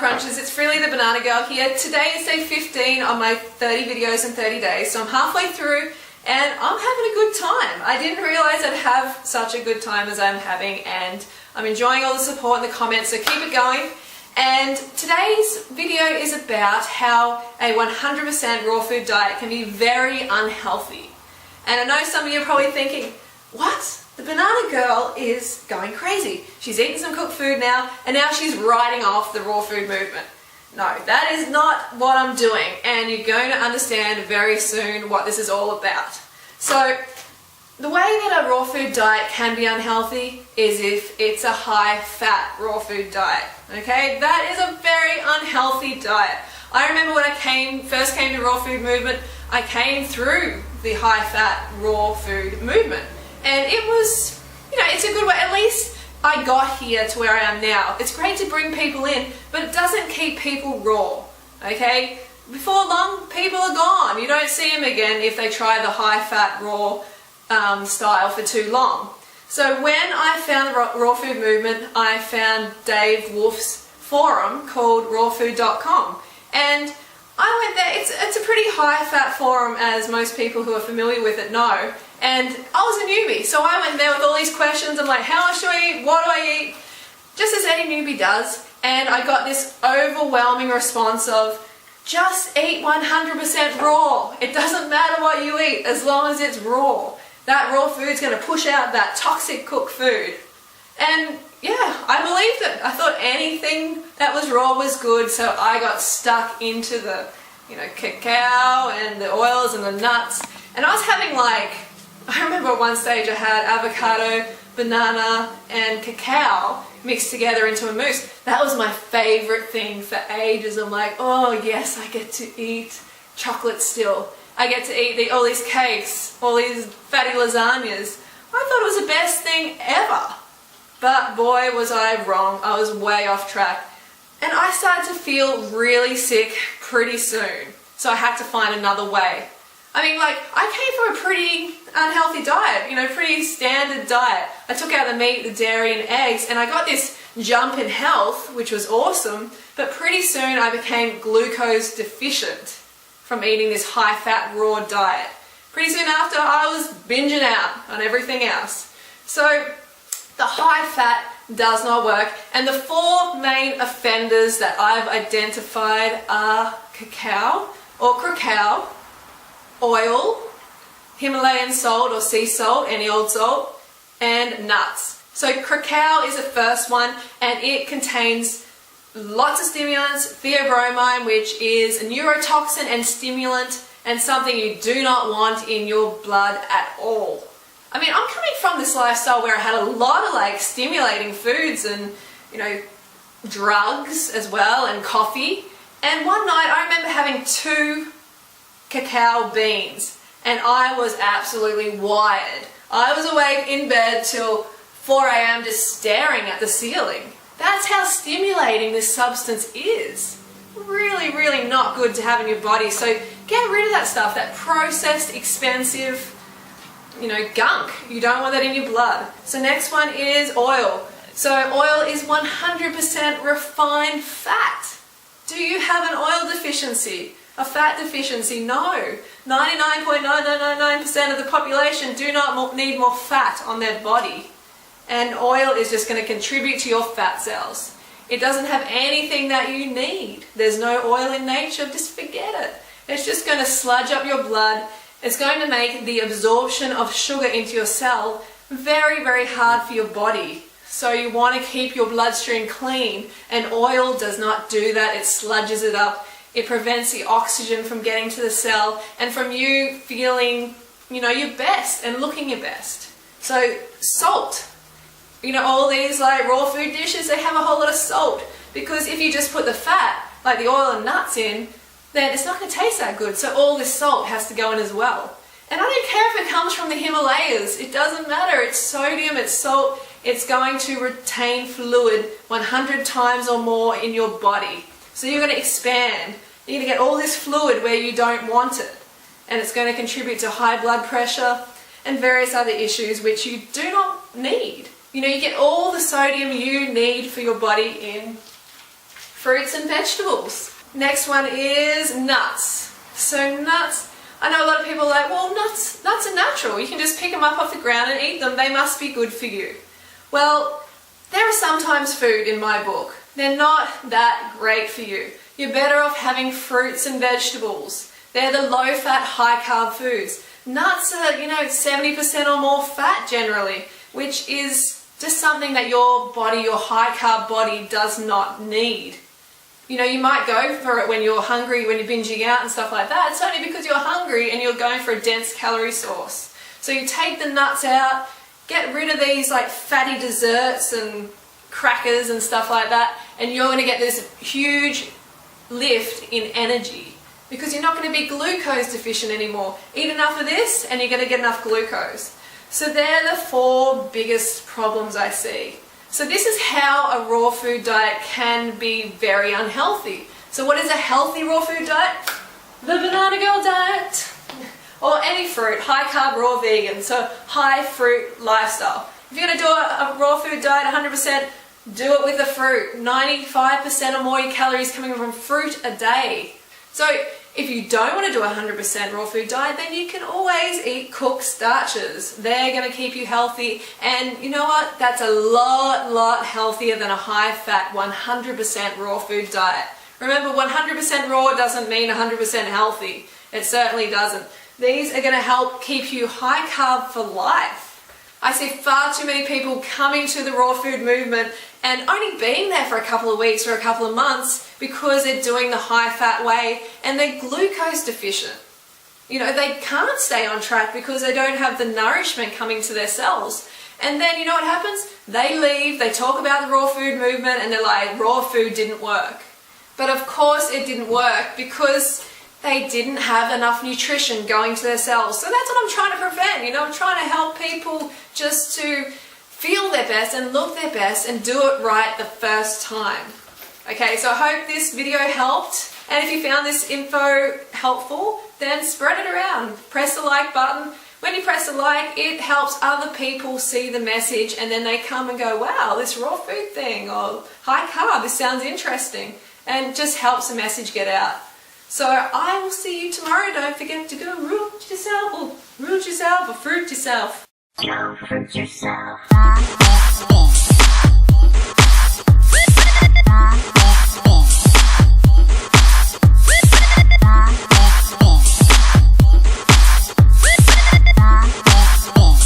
Crunchers, it's Freely the Banana Girl here. Today is day 15 on my 30 videos in 30 days, so I'm halfway through and I'm having a good time. I didn't realise I'd have such a good time as I'm having, and I'm enjoying all the support in the comments, so keep it going. And today's video is about how a 100% raw food diet can be very unhealthy. And I know some of you are probably thinking, what? The Banana Girl is going crazy. She's eating some cooked food now, and now she's writing off the raw food movement. No, that is not what I'm doing, and you're going to understand very soon what this is all about. So, the way that a raw food diet can be unhealthy is if it's a high-fat raw food diet. Okay, that is a very unhealthy diet. I remember when I first came to raw food movement, I came through the high-fat raw food movement. And it was, it's a good way. At least I got here to where I am now. It's great to bring people in, but it doesn't keep people raw, okay? Before long, people are gone. You don't see them again if they try the high-fat raw style for too long. So when I found the raw food movement, I found Dave Wolf's forum called rawfood.com. And I went there. It's a pretty high-fat forum, as most people who are familiar with it know. And I was a newbie, so I went there with all these questions. I'm like, how much do I eat? What do I eat? Just as any newbie does. And I got this overwhelming response of, just eat 100% raw. It doesn't matter what you eat as long as it's raw. That raw food's going to push out that toxic cooked food. And yeah, I believed it. I thought anything that was raw was good, so I got stuck into the, cacao and the oils and the nuts. And I was having I remember at one stage I had avocado, banana and cacao mixed together into a mousse. That was my favourite thing for ages. I'm like, oh yes, I get to eat chocolate still. I get to eat all these cakes, all these fatty lasagnas. I thought it was the best thing ever. But boy, was I wrong. I was way off track. And I started to feel really sick pretty soon. So I had to find another way. I came from a pretty unhealthy diet, pretty standard diet. I took out the meat, the dairy and eggs, and I got this jump in health, which was awesome, but pretty soon I became glucose deficient from eating this high-fat raw diet. Pretty soon after, I was binging out on everything else. So, the high-fat does not work, and the four main offenders that I've identified are cacao, oil, Himalayan salt or sea salt, any old salt, and nuts. So cacao is the first one, and it contains lots of stimulants, theobromine, which is a neurotoxin and stimulant, and something you do not want in your blood at all. I'm coming from this lifestyle where I had a lot of stimulating foods and, drugs as well, and coffee. And one night I remember having 2 cacao beans, and I was absolutely wired. I was awake in bed till 4 AM just staring at the ceiling. That's how stimulating this substance is. Really, really not good to have in your body. So get rid of that stuff, that processed, expensive, gunk. You don't want that in your blood. So next one is oil. So oil is 100% refined fat. Do you have an oil deficiency? A fat deficiency? No. 99.9999% of the population do not need more fat on their body. And oil is just going to contribute to your fat cells. It doesn't have anything that you need. There's no oil in nature, just forget it. It's just going to sludge up your blood. It's going to make the absorption of sugar into your cell very, very hard for your body. So you want to keep your bloodstream clean, and oil does not do that. It sludges it up. It prevents the oxygen from getting to the cell and from you feeling, your best and looking your best. So salt. All these raw food dishes, they have a whole lot of salt, because if you just put the fat, like the oil and nuts in, then it's not going to taste that good. So all this salt has to go in as well. And I don't care if it comes from the Himalayas. It doesn't matter. It's sodium, it's salt. It's going to retain fluid 100 times or more in your body. So you're going to expand. You're going to get all this fluid where you don't want it. And it's going to contribute to high blood pressure and various other issues which you do not need. You get all the sodium you need for your body in fruits and vegetables. Next one is nuts. So nuts, I know a lot of people are like, well, nuts are natural. You can just pick them up off the ground and eat them. They must be good for you. Well, there are sometimes food in my book. They're not that great for you. You're better off having fruits and vegetables. They're the low-fat, high-carb foods. Nuts are, 70% or more fat generally, which is just something that your body, your high-carb body, does not need. You might go for it when you're hungry, when you're binging out and stuff like that. It's only because you're hungry and you're going for a dense calorie source. So you take the nuts out, get rid of these like fatty desserts and crackers and stuff like that, and you're going to get this huge lift in energy because you're not going to be glucose deficient anymore. Eat enough of this and you're going to get enough glucose. So they're the 4 biggest problems I see. So this is how a raw food diet can be very unhealthy. So what is a healthy raw food diet? The Banana Girl diet. Or any fruit, high carb, raw vegan, so high fruit lifestyle. If you're going to do a raw food diet 100%, do it with the fruit. 95% or more of your calories coming from fruit a day. So if you don't want to do a 100% raw food diet, then you can always eat cooked starches. They're going to keep you healthy, and you know what? That's a lot healthier than a high-fat 100% raw food diet. Remember, 100% raw doesn't mean 100% healthy. It certainly doesn't. These are going to help keep you high carb for life. I see far too many people coming to the raw food movement and only being there for a couple of weeks or a couple of months because they're doing the high fat way and they're glucose deficient. They can't stay on track because they don't have the nourishment coming to their cells. And then you know what happens? They leave, they talk about the raw food movement and they're like, raw food didn't work. But of course it didn't work because they didn't have enough nutrition going to their cells. So that's what I'm trying to prevent. I'm trying to help people just to feel their best and look their best and do it right the first time. Okay, so I hope this video helped. And if you found this info helpful, then spread it around. Press the like button. When you press the like, it helps other people see the message and then they come and go, wow, this raw food thing, or high carb, this sounds interesting. And just helps the message get out. So I will see you tomorrow. Don't forget to go root yourself, or fruit yourself. Go fruit yourself.